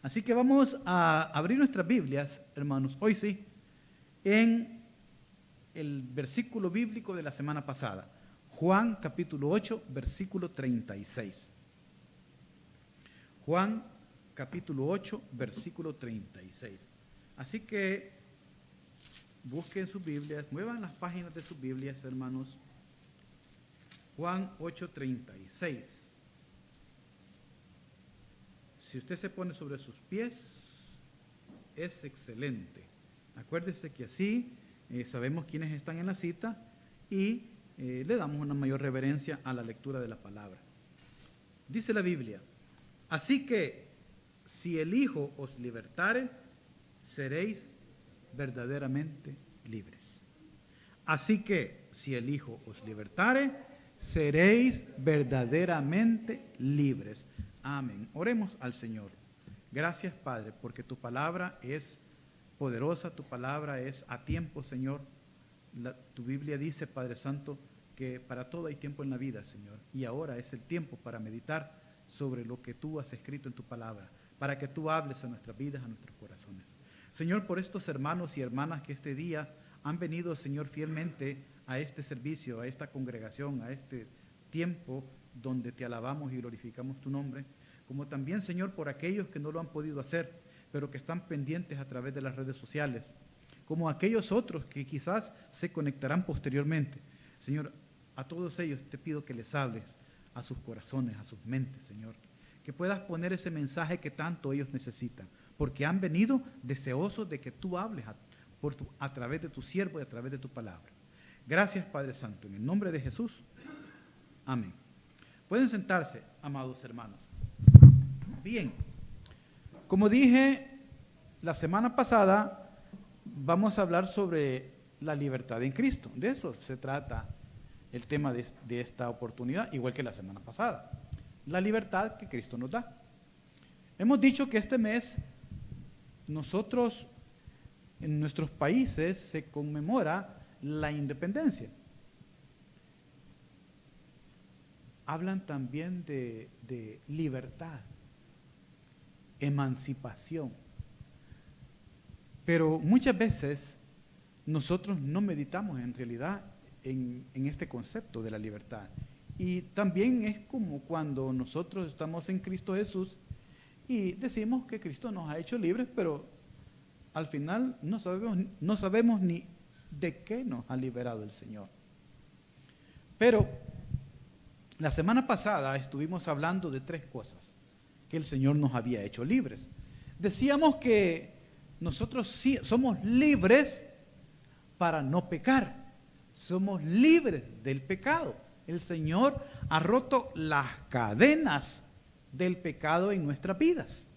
Así que vamos a abrir nuestras Biblias, hermanos, hoy sí, en el versículo bíblico de la semana pasada. Juan capítulo 8, versículo 36. Juan capítulo 8, versículo 36. Así que busquen sus Biblias, muevan las páginas de sus Biblias, hermanos. Juan 8, 36. Si usted se pone sobre sus pies, es excelente. Acuérdese que así sabemos quiénes están en la cita y le damos una mayor reverencia a la lectura de la palabra. Dice la Biblia: así que si el Hijo os libertare, seréis verdaderamente libres. Así que si el Hijo os libertare, seréis verdaderamente libres. Amén. Oremos al Señor. Gracias, Padre, porque tu palabra es poderosa, tu palabra es a tiempo, Señor. Tu Biblia dice, Padre Santo, que para todo hay tiempo en la vida, Señor. Y ahora es el tiempo para meditar sobre lo que tú has escrito en tu palabra, para que tú hables a nuestras vidas, a nuestros corazones. Señor, por estos hermanos y hermanas que este día han venido, Señor, fielmente a este servicio, a esta congregación, a este tiempo donde te alabamos y glorificamos tu nombre, como también, Señor, por aquellos que no lo han podido hacer, pero que están pendientes a través de las redes sociales, como aquellos otros que quizás se conectarán posteriormente. Señor, a todos ellos te pido que les hables a sus corazones, a sus mentes, Señor, que puedas poner ese mensaje que tanto ellos necesitan, porque han venido deseosos de que tú hables a través de tu siervo y a través de tu palabra. Gracias, Padre Santo, en el nombre de Jesús. Amén. Pueden sentarse, amados hermanos. Bien, como dije la semana pasada, vamos a hablar sobre la libertad en Cristo. De eso se trata el tema de esta oportunidad, igual que la semana pasada. La libertad que Cristo nos da. Hemos dicho que este mes nosotros, en nuestros países, se conmemora la independencia. Hablan también de libertad, emancipación. Pero muchas veces nosotros no meditamos en realidad en este concepto de la libertad. Y también es como cuando nosotros estamos en Cristo Jesús y decimos que Cristo nos ha hecho libres, pero al final no sabemos ni de qué nos ha liberado el Señor. Pero la semana pasada estuvimos hablando de 3 cosas que el Señor nos había hecho libres. Decíamos que nosotros sí somos libres para no pecar. Somos libres del pecado. El Señor ha roto las cadenas del pecado en nuestras vidas.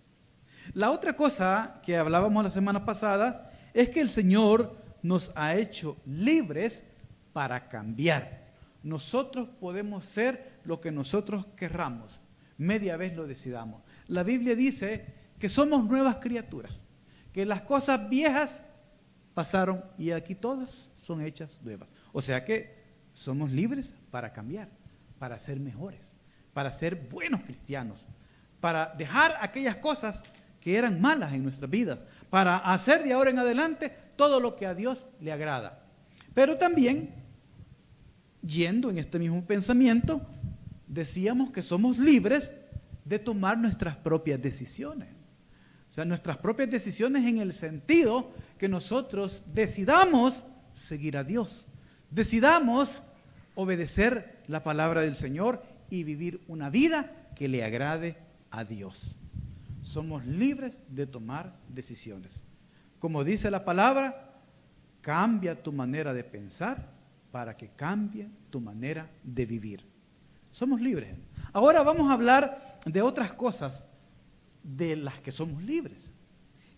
La otra cosa que hablábamos la semana pasada es que el Señor nos ha hecho libres para cambiar. Nosotros podemos ser lo que nosotros querramos, media vez lo decidamos. La Biblia dice que somos nuevas criaturas, que las cosas viejas pasaron y aquí todas son hechas nuevas. O sea que somos libres para cambiar, para ser mejores, para ser buenos cristianos, para dejar aquellas cosas que eran malas en nuestras vidas, para hacer de ahora en adelante todo lo que a Dios le agrada. Pero también, yendo en este mismo pensamiento, decíamos que somos libres de tomar nuestras propias decisiones. O sea, nuestras propias decisiones en el sentido que nosotros decidamos seguir a Dios, decidamos obedecer la palabra del Señor y vivir una vida que le agrade a Dios. Somos libres de tomar decisiones. Como dice la palabra, cambia tu manera de pensar para que cambie tu manera de vivir. Somos libres. Ahora vamos a hablar de otras cosas de las que somos libres.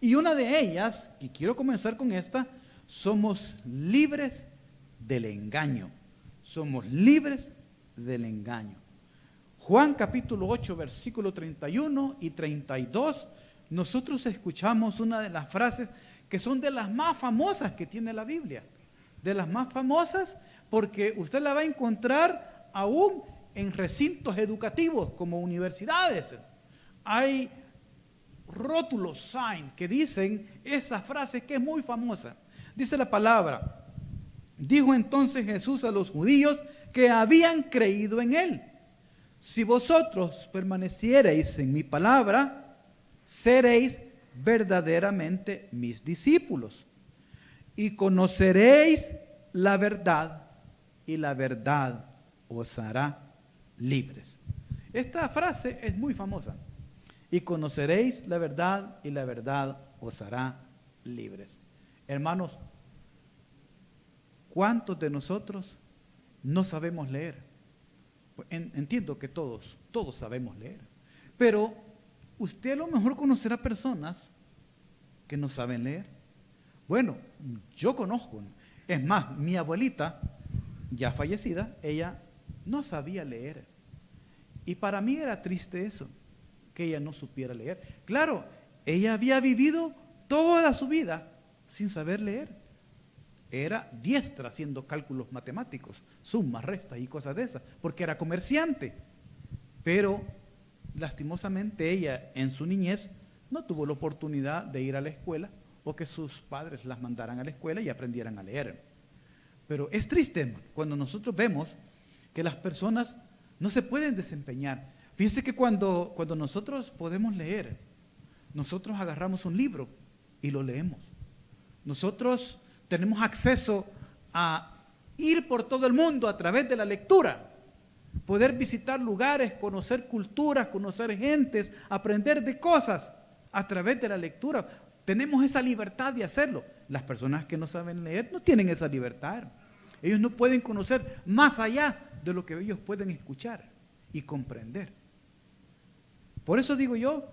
Y una de ellas, y quiero comenzar con esta, somos libres del engaño. Somos libres del engaño. Juan capítulo 8, versículo 31 y 32, nosotros escuchamos una de las frases que son de las más famosas que tiene la Biblia. De las más famosas porque usted la va a encontrar aún en recintos educativos como universidades. Hay rótulos, sign, que dicen esa frase que es muy famosa. Dice la palabra: dijo entonces Jesús a los judíos que habían creído en él: si vosotros permaneciereis en mi palabra, seréis verdaderamente mis discípulos y conoceréis la verdad, y la verdad os hará libres. Esta frase es muy famosa: y conoceréis la verdad, y la verdad os hará libres. Hermanos, ¿cuántos de nosotros no sabemos leer? Entiendo que todos sabemos leer, pero usted a lo mejor conocerá personas que no saben leer. Bueno, yo conozco, es más, mi abuelita, ya fallecida, ella no sabía leer. Y para mí era triste eso, que ella no supiera leer. Claro, ella había vivido toda su vida sin saber leer. Era diestra haciendo cálculos matemáticos, sumas, restas y cosas de esas, porque era comerciante. Pero lastimosamente ella en su niñez no tuvo la oportunidad de ir a la escuela o que sus padres las mandaran a la escuela y aprendieran a leer. Pero es triste, hermano, cuando nosotros vemos que las personas no se pueden desempeñar. Fíjense que cuando nosotros podemos leer, nosotros agarramos un libro y lo leemos. Nosotros tenemos acceso a ir por todo el mundo a través de la lectura, poder visitar lugares, conocer culturas, conocer gentes, aprender de cosas a través de la lectura. Tenemos esa libertad de hacerlo. Las personas que no saben leer no tienen esa libertad. Ellos no pueden conocer más allá de lo que ellos pueden escuchar y comprender. Por eso digo yo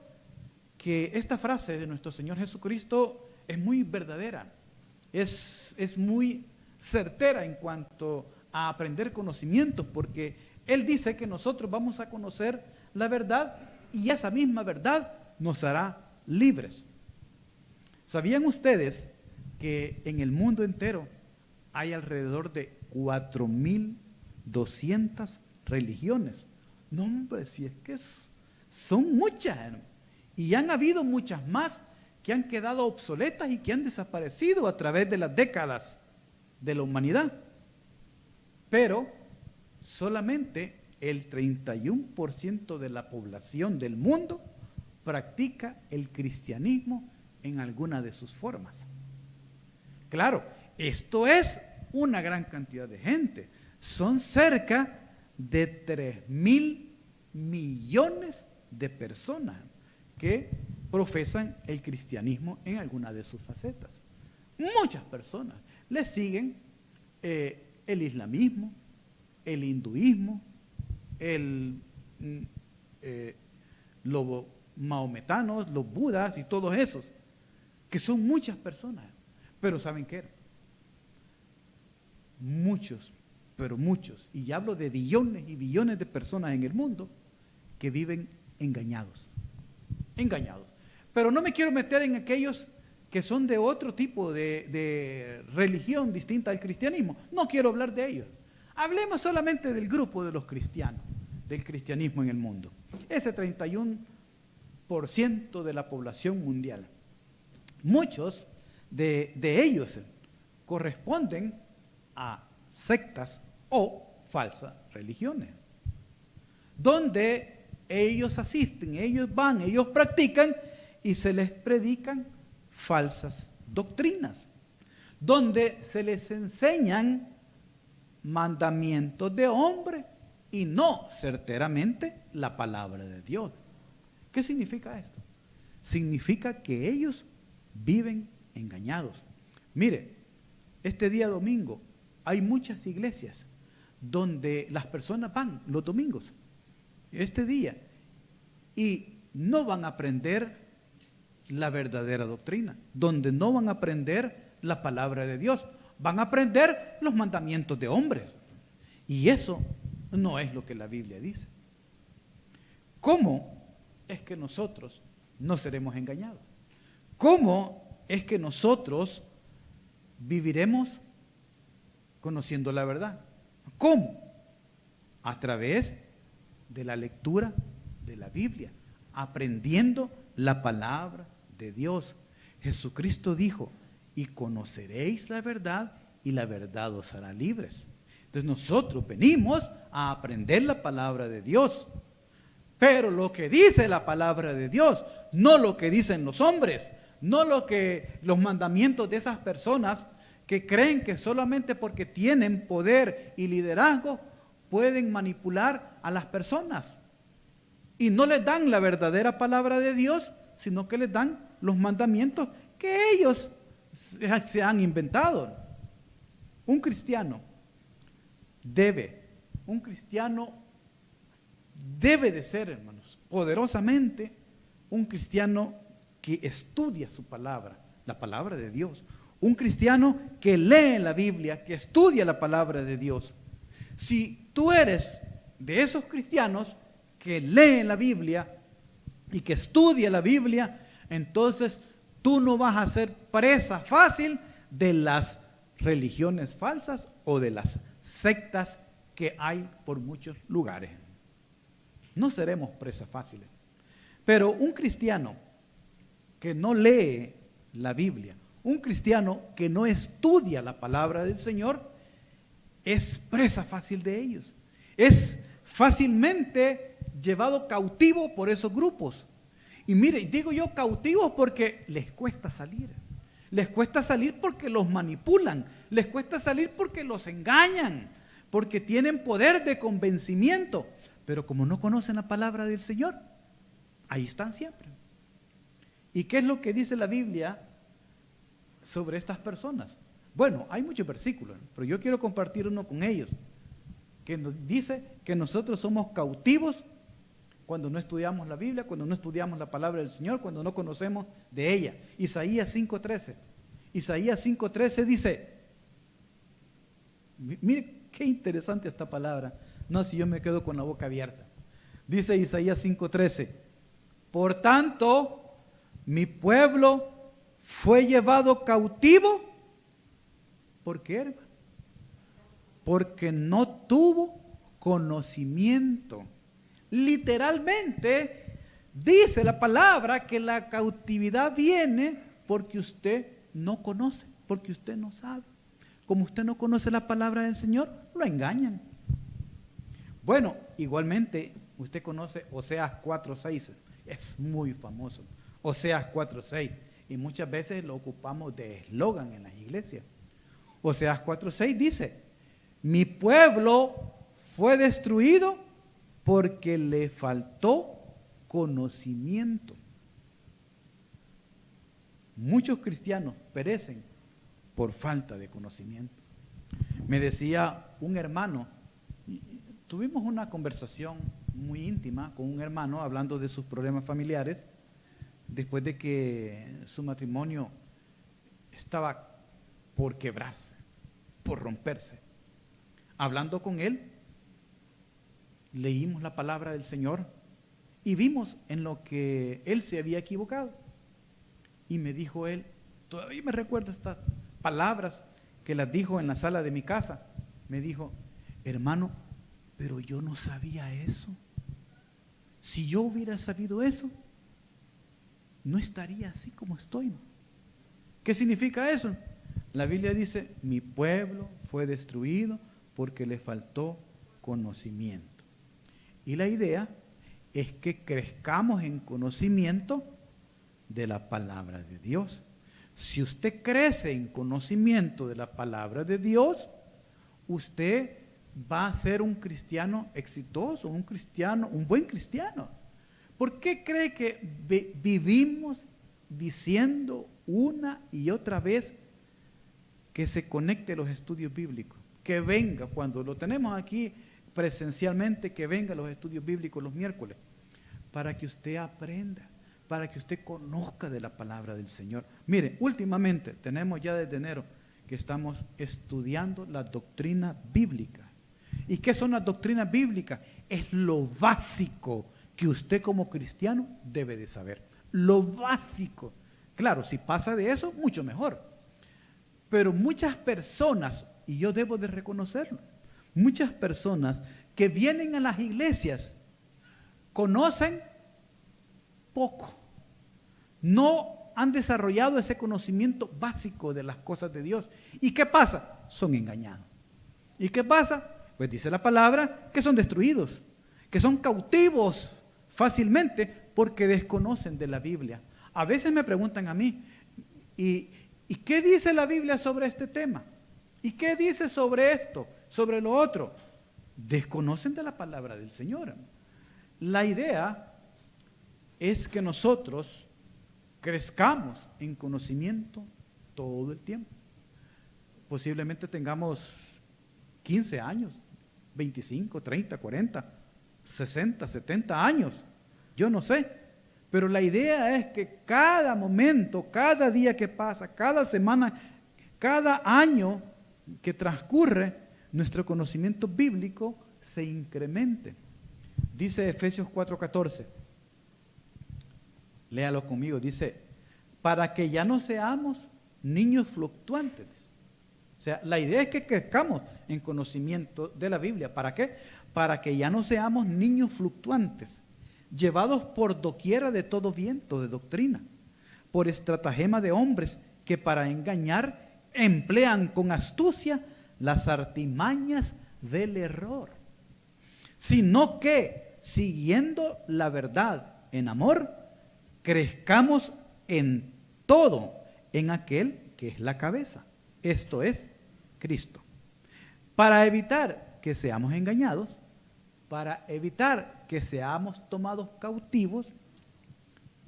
que esta frase de nuestro Señor Jesucristo es muy verdadera, es muy certera en cuanto a aprender conocimientos, porque Él dice que nosotros vamos a conocer la verdad y esa misma verdad nos hará libres. ¿Sabían ustedes que en el mundo entero hay alrededor de 4.200 religiones? No, hombre, si es que son muchas, y han habido muchas más que han quedado obsoletas y que han desaparecido a través de las décadas de la humanidad. Pero solamente el 31% de la población del mundo practica el cristianismo en alguna de sus formas. Claro, esto es una gran cantidad de gente. Son cerca de 3.000 millones de personas que profesan el cristianismo en alguna de sus facetas. Muchas personas le siguen el islamismo, el hinduismo, los maometanos, los budas y todos esos, que son muchas personas. Pero ¿saben qué? Muchos, pero muchos, y hablo de billones y billones de personas en el mundo que viven engañados. Pero no me quiero meter en aquellos que son de otro tipo de religión distinta al cristianismo. No quiero hablar de ellos. Hablemos solamente del grupo de los cristianos, del cristianismo en el mundo. Ese 31% de la población mundial. Muchos de ellos corresponden a sectas o falsas religiones, donde ellos asisten, ellos van, ellos practican y se les predican falsas doctrinas, donde se les enseñan mandamientos de hombre y no certeramente la palabra de Dios. ¿Qué significa esto? Significa que ellos viven engañados. Mire, este día domingo hay muchas iglesias donde las personas van los domingos, este día, y no van a aprender la verdadera doctrina, donde no van a aprender la palabra de Dios, van a aprender los mandamientos de hombres. Y eso no es lo que la Biblia dice. ¿Cómo es que nosotros no seremos engañados? ¿Cómo es que nosotros viviremos conociendo la verdad? ¿Cómo? A través de la lectura de la Biblia, aprendiendo la palabra de Dios. Jesucristo dijo, y conoceréis la verdad y la verdad os hará libres. Entonces nosotros venimos a aprender la palabra de Dios. Pero lo que dice la palabra de Dios, no lo que dicen los hombres, no los mandamientos de esas personas que creen que solamente porque tienen poder y liderazgo pueden manipular a las personas. Y no les dan la verdadera palabra de Dios, sino que les dan los mandamientos que ellos se han inventado. Un cristiano debe de ser, hermanos, poderosamente un cristiano que estudia su palabra, la palabra de Dios. Un cristiano que lee la Biblia, que estudia la palabra de Dios. Si tú eres de esos cristianos que leen la Biblia y que estudia la Biblia, entonces tú no vas a ser presa fácil de las religiones falsas o de las sectas que hay por muchos lugares. No seremos presas fáciles. Pero un cristiano que no lee la Biblia, un cristiano que no estudia la palabra del Señor, es presa fácil de ellos. Es fácilmente llevado cautivo por esos grupos. Y mire, digo yo cautivos porque les cuesta salir. Les cuesta salir porque los manipulan. Les cuesta salir porque los engañan. Porque tienen poder de convencimiento. Pero como no conocen la palabra del Señor, ahí están siempre. ¿Y qué es lo que dice la Biblia sobre estas personas? Bueno, hay muchos versículos, pero yo quiero compartir uno con ellos, que nos dice que nosotros somos cautivos cuando no estudiamos la Biblia, cuando no estudiamos la palabra del Señor, cuando no conocemos de ella. Isaías 5:13. Isaías 5:13 dice, mire qué interesante esta palabra. No, si yo me quedo con la boca abierta. Dice Isaías 5:13, por tanto, mi pueblo fue llevado cautivo. ¿Por qué, hermano? Porque no tuvo conocimiento. Literalmente dice la palabra que la cautividad viene porque usted no conoce, porque usted no sabe. Como usted no conoce la palabra del Señor, lo engañan. Bueno, igualmente usted conoce Oseas 4:6, es muy famoso. Oseas 4:6, y muchas veces lo ocupamos de eslogan en las iglesias. Oseas 4:6 dice, mi pueblo fue destruido porque le faltó conocimiento. Muchos cristianos perecen por falta de conocimiento. Me decía un hermano, tuvimos una conversación muy íntima con un hermano hablando de sus problemas familiares, después de que su matrimonio estaba por quebrarse, por romperse. Hablando con él, leímos la palabra del Señor y vimos en lo que él se había equivocado. Y me dijo él, todavía me recuerdo estas palabras que las dijo en la sala de mi casa. Me dijo, hermano, pero yo no sabía eso. Si yo hubiera sabido eso, no estaría así como estoy. ¿Qué significa eso? La Biblia dice, mi pueblo fue destruido porque le faltó conocimiento. Y la idea es que crezcamos en conocimiento de la palabra de Dios. Si usted crece en conocimiento de la palabra de Dios, usted va a ser un cristiano exitoso, un buen cristiano. ¿Por qué cree que vivimos diciendo una y otra vez que se conecte a los estudios bíblicos? Que venga, cuando lo tenemos aquí presencialmente, que venga a los estudios bíblicos los miércoles, para que usted aprenda, para que usted conozca de la palabra del Señor. Mire, últimamente tenemos ya desde enero que estamos estudiando la doctrina bíblica. ¿Y qué son las doctrinas bíblicas? Es lo básico que usted como cristiano debe de saber. Lo básico. Claro, si pasa de eso, mucho mejor. Pero muchas personas, y yo debo de reconocerlo, muchas personas que vienen a las iglesias conocen poco No han desarrollado ese conocimiento básico de las cosas de Dios. ¿Y qué pasa? Son engañados. ¿Y qué pasa? Pues dice la palabra que son destruidos, que son cautivos fácilmente porque desconocen de la Biblia. A veces me preguntan a mí, ¿y qué dice la Biblia sobre este tema? ¿Y qué dice sobre esto, sobre lo otro? Desconocen de la palabra del Señor. La idea es que nosotros crezcamos en conocimiento todo el tiempo. Posiblemente tengamos 15 años, 25, 30, 40, 60, 70 años. Yo no sé. Pero la idea es que cada momento, cada día que pasa, cada semana, cada año que transcurre, nuestro conocimiento bíblico se incremente. Dice Efesios 4:14. Léalo conmigo. Dice, para que ya no seamos niños fluctuantes. O sea, la idea es que crezcamos en conocimiento de la Biblia. ¿Para qué? Para que ya no seamos niños fluctuantes, llevados por doquiera de todo viento de doctrina, por estratagema de hombres que para engañar emplean con astucia las artimañas del error, sino que, siguiendo la verdad en amor, crezcamos en todo en aquel que es la cabeza, esto es Cristo. Para evitar que seamos engañados, para evitar que seamos tomados cautivos,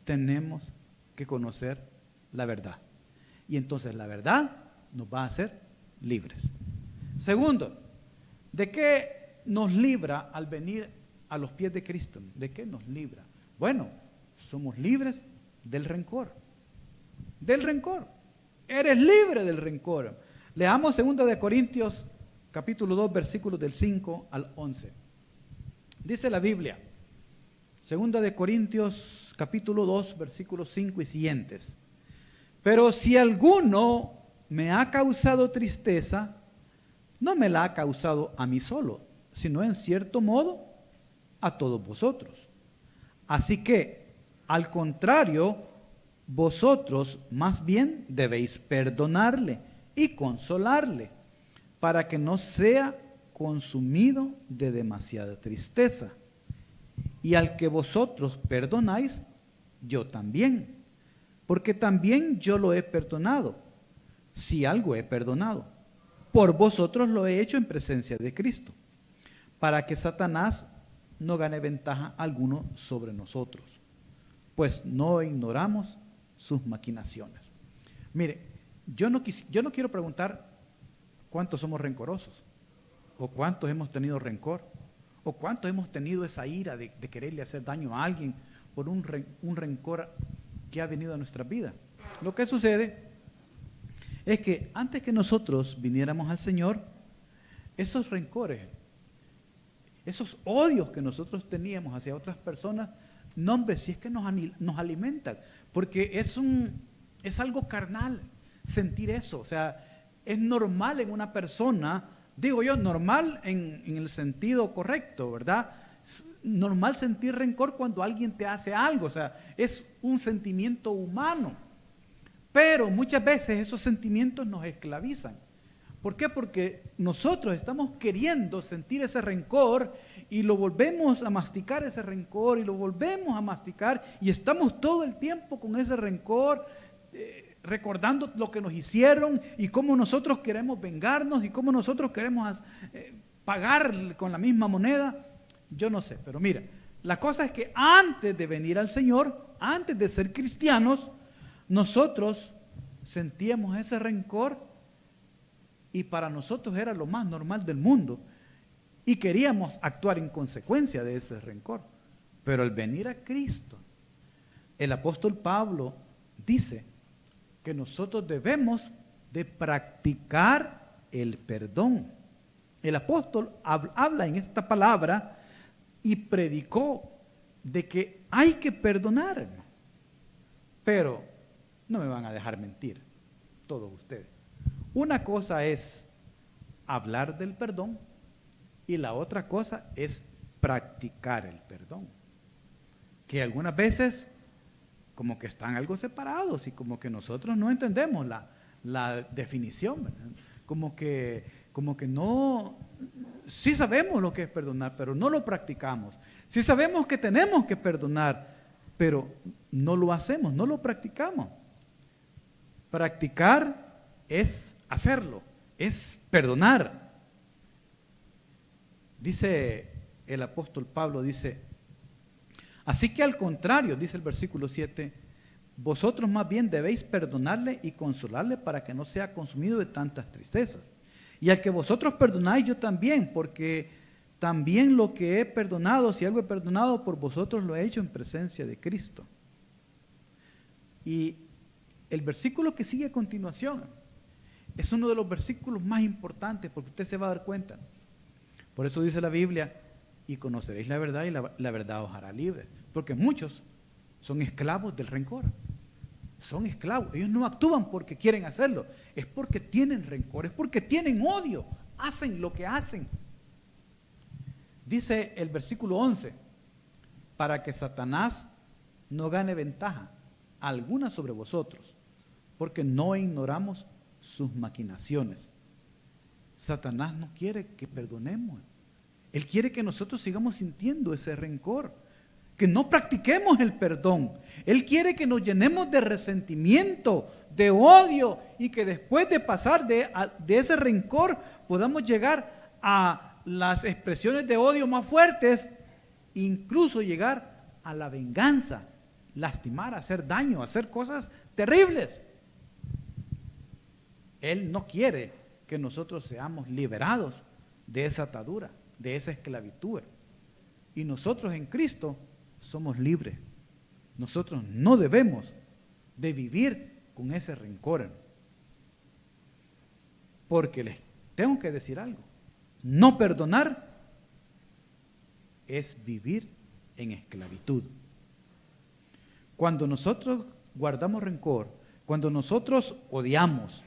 tenemos que conocer la verdad. Y entonces la verdad nos va a hacer libres. Segundo, ¿de qué nos libra al venir a los pies de Cristo? ¿De qué nos libra? Bueno, somos libres del rencor. Del rencor. Eres libre del rencor. Leamos 2 de Corintios capítulo 2 versículos del 5 al 11. Dice la Biblia, 2 de Corintios capítulo 2 versículos 5 y siguientes. Pero si alguno me ha causado tristeza, no me la ha causado a mí solo, sino en cierto modo a todos vosotros. Así que, al contrario, vosotros más bien debéis perdonarle y consolarle, para que no sea consumido de demasiada tristeza. Y al que vosotros perdonáis, yo también, porque también yo lo he perdonado, si algo he perdonado. Por vosotros lo he hecho en presencia de Cristo, para que Satanás no gane ventaja alguno sobre nosotros, pues no ignoramos sus maquinaciones. Mire, yo no quiero preguntar cuántos somos rencorosos, o cuántos hemos tenido rencor, o cuántos hemos tenido esa ira de quererle hacer daño a alguien por un rencor que ha venido a nuestra vida. Lo que sucede es que antes que nosotros viniéramos al Señor, esos rencores, esos odios que nosotros teníamos hacia otras personas, no, hombre, si es que nos alimentan, porque es algo carnal sentir eso. O sea, es normal en una persona, digo yo, normal en el sentido correcto, ¿verdad? Es normal sentir rencor cuando alguien te hace algo, o sea, es un sentimiento humano. Pero muchas veces esos sentimientos nos esclavizan. ¿Por qué? Porque nosotros estamos queriendo sentir ese rencor y lo volvemos a masticar ese rencor y lo volvemos a masticar y estamos todo el tiempo con ese rencor, recordando lo que nos hicieron y cómo nosotros queremos vengarnos y cómo nosotros queremos pagar con la misma moneda. Yo no sé, pero mira, la cosa es que antes de venir al Señor, antes de ser cristianos, nosotros sentíamos ese rencor y para nosotros era lo más normal del mundo y queríamos actuar en consecuencia de ese rencor. Pero al venir a Cristo, el apóstol Pablo dice que nosotros debemos de practicar el perdón. El apóstol habla en esta palabra y predicó de que hay que perdonar, pero no me van a dejar mentir, todos ustedes. Una cosa es hablar del perdón y la otra cosa es practicar el perdón. Que algunas veces como que están algo separados y como que nosotros no entendemos la definición, ¿verdad? Como que no, sí sabemos lo que es perdonar, pero no lo practicamos. Sí sabemos que tenemos que perdonar, pero no lo hacemos, no lo practicamos. Practicar es hacerlo, es perdonar. Dice el apóstol Pablo, dice, así que al contrario, dice el versículo 7, vosotros más bien debéis perdonarle y consolarle para que no sea consumido de tantas tristezas. Y al que vosotros perdonáis, yo también, porque también lo que he perdonado, si algo he perdonado por vosotros, lo he hecho en presencia de Cristo. Y el versículo que sigue a continuación es uno de los versículos más importantes, porque usted se va a dar cuenta. Por eso dice la Biblia, y conoceréis la verdad y la verdad os hará libre. Porque muchos son esclavos del rencor. Son esclavos. Ellos no actúan porque quieren hacerlo. Es porque tienen rencor, es porque tienen odio. Hacen lo que hacen. Dice el versículo 11, para que Satanás no gane ventaja alguna sobre vosotros, porque no ignoramos sus maquinaciones. Satanás no quiere que perdonemos. Él quiere que nosotros sigamos sintiendo ese rencor, que no practiquemos el perdón. Él quiere que nos llenemos de resentimiento, de odio, y que después de pasar de ese rencor podamos llegar a las expresiones de odio más fuertes, incluso llegar a la venganza, lastimar, hacer daño, hacer cosas terribles. Él no quiere que nosotros seamos liberados de esa atadura, de esa esclavitud. Y nosotros en Cristo somos libres. Nosotros no debemos de vivir con ese rencor. Porque les tengo que decir algo. No perdonar es vivir en esclavitud. Cuando nosotros guardamos rencor, cuando nosotros odiamos,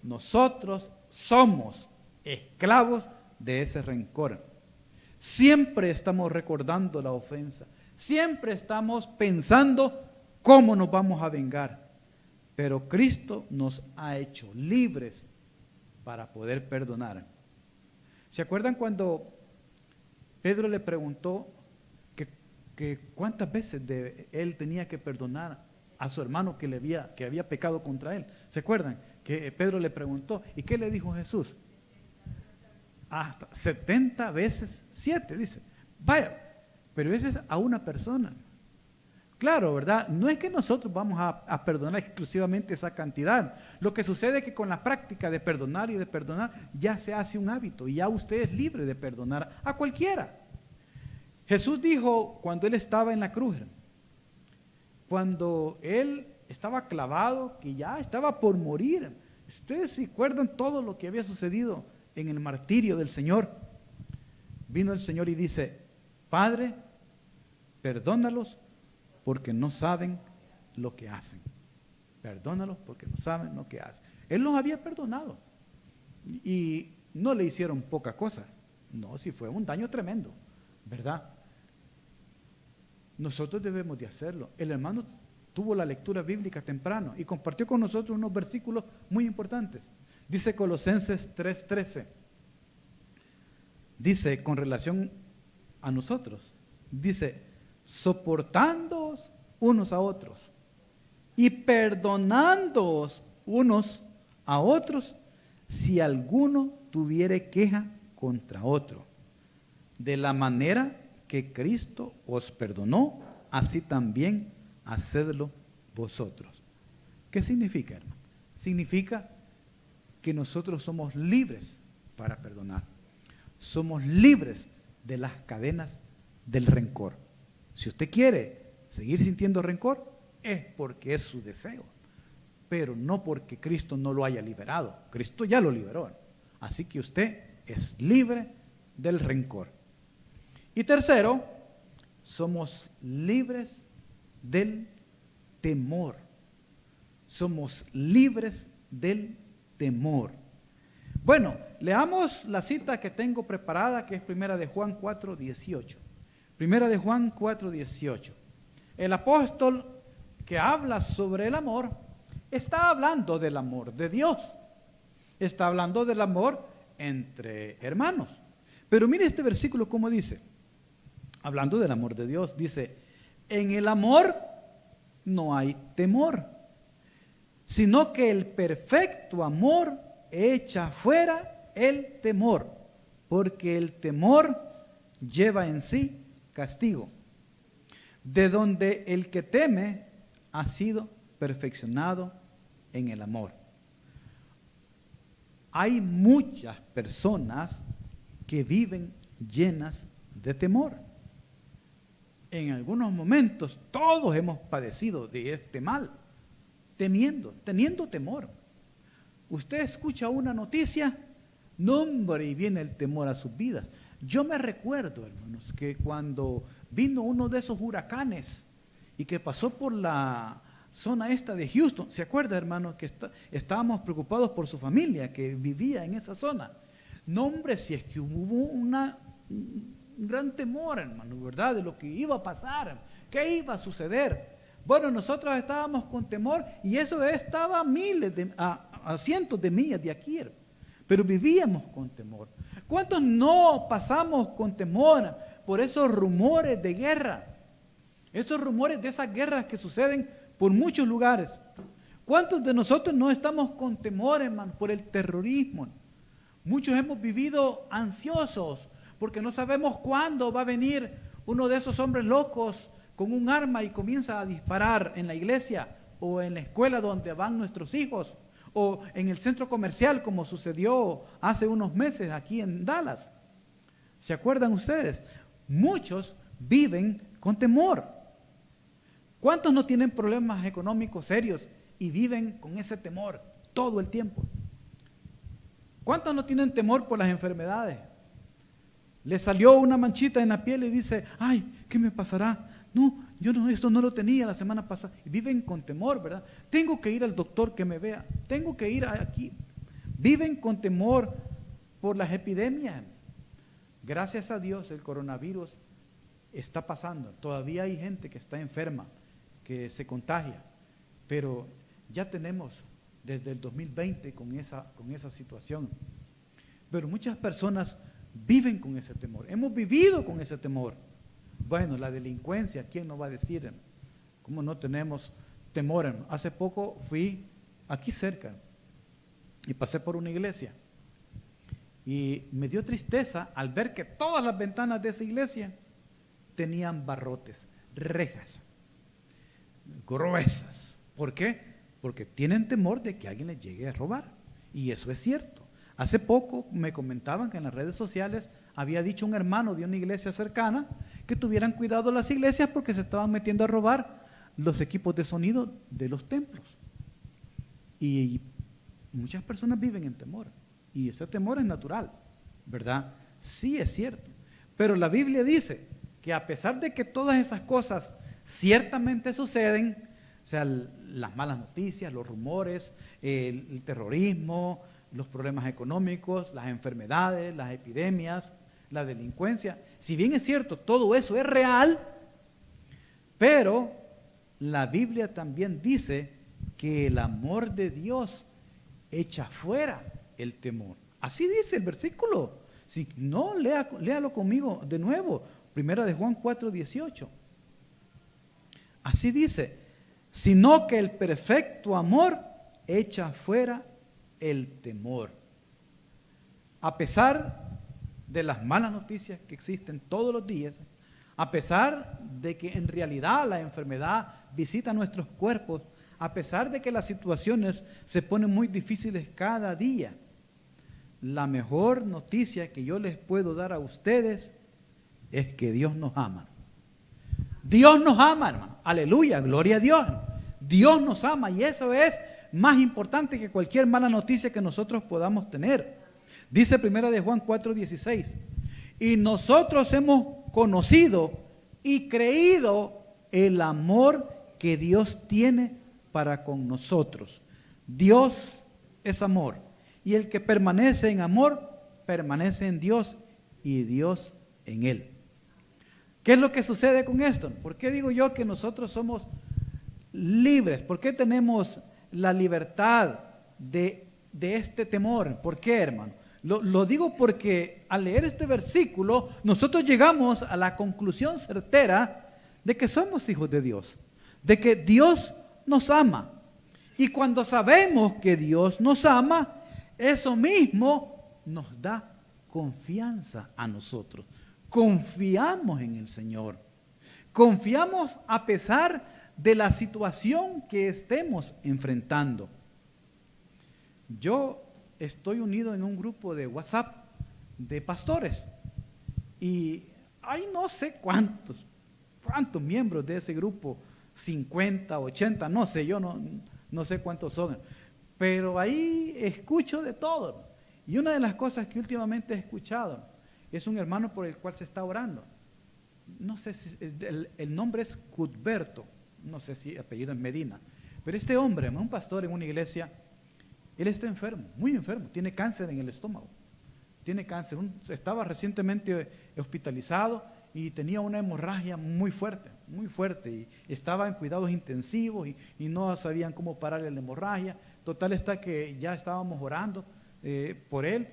nosotros somos esclavos de ese rencor. Siempre estamos recordando la ofensa. Siempre estamos pensando cómo nos vamos a vengar. Pero Cristo nos ha hecho libres para poder perdonar. ¿Se acuerdan cuando Pedro le preguntó que cuántas veces él tenía que perdonar a su hermano que había pecado contra él? ¿Se acuerdan? Que Pedro le preguntó. ¿Y qué le dijo Jesús? Hasta 70 veces 7, dice. Vaya, pero ese es a una persona. Claro, ¿verdad? No es que nosotros vamos a perdonar exclusivamente esa cantidad. Lo que sucede es que con la práctica de perdonar y de perdonar ya se hace un hábito y ya usted es libre de perdonar a cualquiera. Jesús dijo cuando él estaba en la cruz, cuando él estaba clavado, que ya estaba por morir. Ustedes se acuerdan todo lo que había sucedido en el martirio del Señor. Vino el Señor y dice, Padre, perdónalos porque no saben lo que hacen. Perdónalos porque no saben lo que hacen. Él los había perdonado y no le hicieron poca cosa. No, si fue un daño tremendo, ¿verdad? Nosotros debemos de hacerlo. El hermano tuvo la lectura bíblica temprano y compartió con nosotros unos versículos muy importantes. Dice Colosenses 3:13. Dice con relación a nosotros, dice, soportándoos unos a otros y perdonándoos unos a otros si alguno tuviere queja contra otro. De la manera que Cristo os perdonó, así también hacedlo vosotros. ¿Qué significa, hermano? Significa que nosotros somos libres para perdonar. Somos libres de las cadenas del rencor. Si usted quiere seguir sintiendo rencor, es porque es su deseo, pero no porque Cristo no lo haya liberado. Cristo ya lo liberó. Así que usted es libre del rencor. Y tercero, somos libres del temor. Somos libres del temor. Bueno, leamos la cita que tengo preparada, que es primera de Juan 4:18. Primera de Juan 4:18. El apóstol que habla sobre el amor, está hablando del amor de Dios. Está hablando del amor entre hermanos. Pero mire este versículo cómo dice, hablando del amor de Dios, dice, en el amor no hay temor, sino que el perfecto amor echa fuera el temor, porque el temor lleva en sí castigo, de donde el que teme ha sido perfeccionado en el amor. Hay muchas personas que viven llenas de temor. En algunos momentos todos hemos padecido de este mal, teniendo temor. Usted escucha una noticia, no hombre, y viene el temor a sus vidas. Yo me recuerdo, hermanos, que cuando vino uno de esos huracanes y que pasó por la zona esta de Houston, ¿se acuerda, hermano? Que estábamos preocupados por su familia que vivía en esa zona. No, hombre, si es que hubo un gran temor, hermano, ¿verdad? De lo que iba a pasar, qué iba a suceder. Bueno, nosotros estábamos con temor y eso estaba a cientos de millas de aquí, pero vivíamos con temor. ¿Cuántos no pasamos con temor por esos rumores de guerra? Esos rumores de esas guerras que suceden por muchos lugares. ¿Cuántos de nosotros no estamos con temor, hermano, por el terrorismo? Muchos hemos vivido ansiosos porque no sabemos cuándo va a venir uno de esos hombres locos con un arma y comienza a disparar en la iglesia o en la escuela donde van nuestros hijos o en el centro comercial como sucedió hace unos meses aquí en Dallas. ¿Se acuerdan ustedes? Muchos viven con temor. ¿Cuántos no tienen problemas económicos serios y viven con ese temor todo el tiempo? ¿Cuántos no tienen temor por las enfermedades? Le salió una manchita en la piel y dice, ay, ¿qué me pasará? No, esto no lo tenía la semana pasada. Y viven con temor, ¿verdad? Tengo que ir al doctor que me vea. Tengo que ir aquí. Viven con temor por las epidemias. Gracias a Dios el coronavirus está pasando. Todavía hay gente que está enferma, que se contagia. Pero ya tenemos desde el 2020 con esa situación. Pero muchas personas viven con ese temor. Hemos vivido con ese temor. Bueno, la delincuencia, ¿quién nos va a decir? ¿Cómo no tenemos temor? Hace poco fui aquí cerca y pasé por una iglesia y me dio tristeza al ver que todas las ventanas de esa iglesia tenían barrotes, rejas gruesas. ¿Por qué? Porque tienen temor de que alguien les llegue a robar. Y eso es cierto. Hace poco me comentaban que en las redes sociales había dicho un hermano de una iglesia cercana que tuvieran cuidado las iglesias porque se estaban metiendo a robar los equipos de sonido de los templos. Y muchas personas viven en temor. Y ese temor es natural, ¿verdad? Sí es cierto. Pero la Biblia dice que a pesar de que todas esas cosas ciertamente suceden, o sea, las malas noticias, los rumores, el terrorismo, los problemas económicos, las enfermedades, las epidemias, la delincuencia. Si bien es cierto, todo eso es real, pero la Biblia también dice que el amor de Dios echa fuera el temor. Así dice el versículo. Si no, léalo conmigo de nuevo. Primera de Juan 4:18. Así dice, sino que el perfecto amor echa fuera el temor. A pesar de las malas noticias que existen todos los días, a pesar de que en realidad la enfermedad visita nuestros cuerpos, a pesar de que las situaciones se ponen muy difíciles cada día, la mejor noticia que yo les puedo dar a ustedes es que Dios nos ama. Dios nos ama, hermano. Aleluya, gloria a Dios. Dios nos ama y eso es más importante que cualquier mala noticia que nosotros podamos tener. Dice primera de Juan 4:16, y nosotros hemos conocido y creído el amor que Dios tiene para con nosotros. Dios es amor y el que permanece en amor permanece en Dios y Dios en él. ¿Qué es lo que sucede con esto? ¿Por qué digo yo que nosotros somos libres. ¿Por qué tenemos la libertad de este temor? ¿Por qué, hermano? Lo digo porque al leer este versículo, nosotros llegamos a la conclusión certera de que somos hijos de Dios, de que Dios nos ama. Y cuando sabemos que Dios nos ama, eso mismo nos da confianza a nosotros. Confiamos en el Señor. Confiamos a pesar de la situación que estemos enfrentando. Yo estoy unido en un grupo de WhatsApp de pastores y hay no sé cuántos miembros de ese grupo, 50, 80, no sé, yo no sé cuántos son, pero ahí escucho de todo. Y una de las cosas que últimamente he escuchado es un hermano por el cual se está orando. No sé si el nombre es Cuthberto, no sé si el apellido es Medina, pero este hombre, un pastor en una iglesia, él está enfermo, muy enfermo, tiene cáncer en el estómago, tiene cáncer, estaba recientemente hospitalizado y tenía una hemorragia muy fuerte, y estaba en cuidados intensivos y no sabían cómo pararle la hemorragia. Total está que ya estábamos orando por él,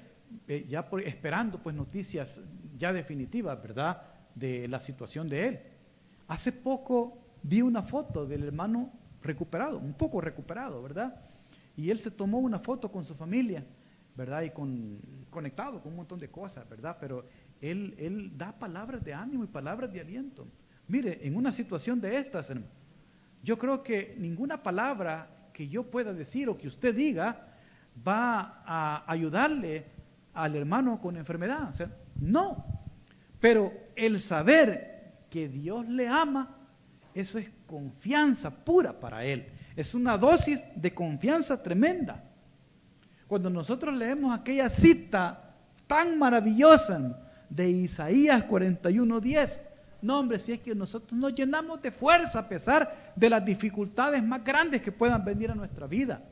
esperando pues noticias ya definitivas, ¿verdad?, de la situación de él. Hace poco vi una foto del hermano recuperado, un poco recuperado, ¿verdad? Y él se tomó una foto con su familia, ¿verdad? Y conectado con un montón de cosas, ¿verdad? Pero él da palabras de ánimo y palabras de aliento. Mire, en una situación de estas, hermano, yo creo que ninguna palabra que yo pueda decir o que usted diga va a ayudarle al hermano con enfermedad. O sea, no. Pero el saber que Dios le ama, eso es confianza pura para él. Es una dosis de confianza tremenda. Cuando nosotros leemos aquella cita tan maravillosa de Isaías 41:10, no, hombre, si es que nosotros nos llenamos de fuerza a pesar de las dificultades más grandes que puedan venir a nuestra vida.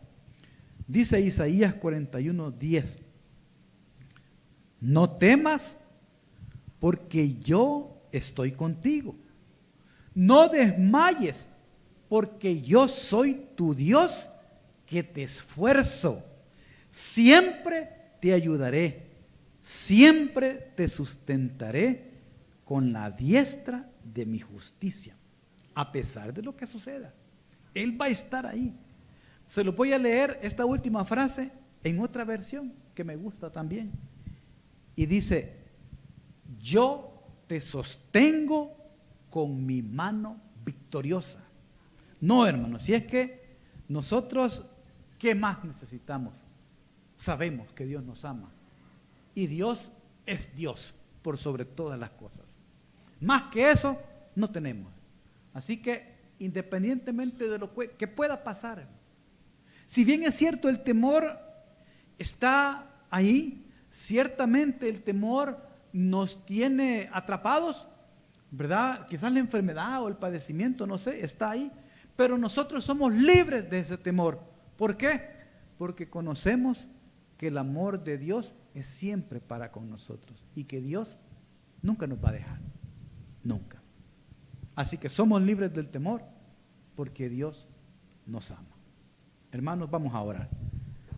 Dice Isaías 41:10, no temas porque yo estoy contigo. No desmayes porque yo soy tu Dios que te esfuerzo. Siempre te ayudaré, siempre te sustentaré con la diestra de mi justicia, a pesar de lo que suceda. Él va a estar ahí. Se lo voy a leer esta última frase en otra versión que me gusta también. Y dice, yo te sostengo con mi mano victoriosa. No, hermano, si es que nosotros, ¿qué más necesitamos? Sabemos que Dios nos ama. Y Dios es Dios por sobre todas las cosas. Más que eso, no tenemos. Así que, independientemente de lo que pueda pasar, si bien es cierto el temor está ahí, ciertamente el temor nos tiene atrapados, ¿verdad? Quizás la enfermedad o el padecimiento, no sé, está ahí, pero nosotros somos libres de ese temor. ¿Por qué? Porque conocemos que el amor de Dios es siempre para con nosotros y que Dios nunca nos va a dejar, nunca. Así que somos libres del temor porque Dios nos ama. Hermanos, vamos a orar.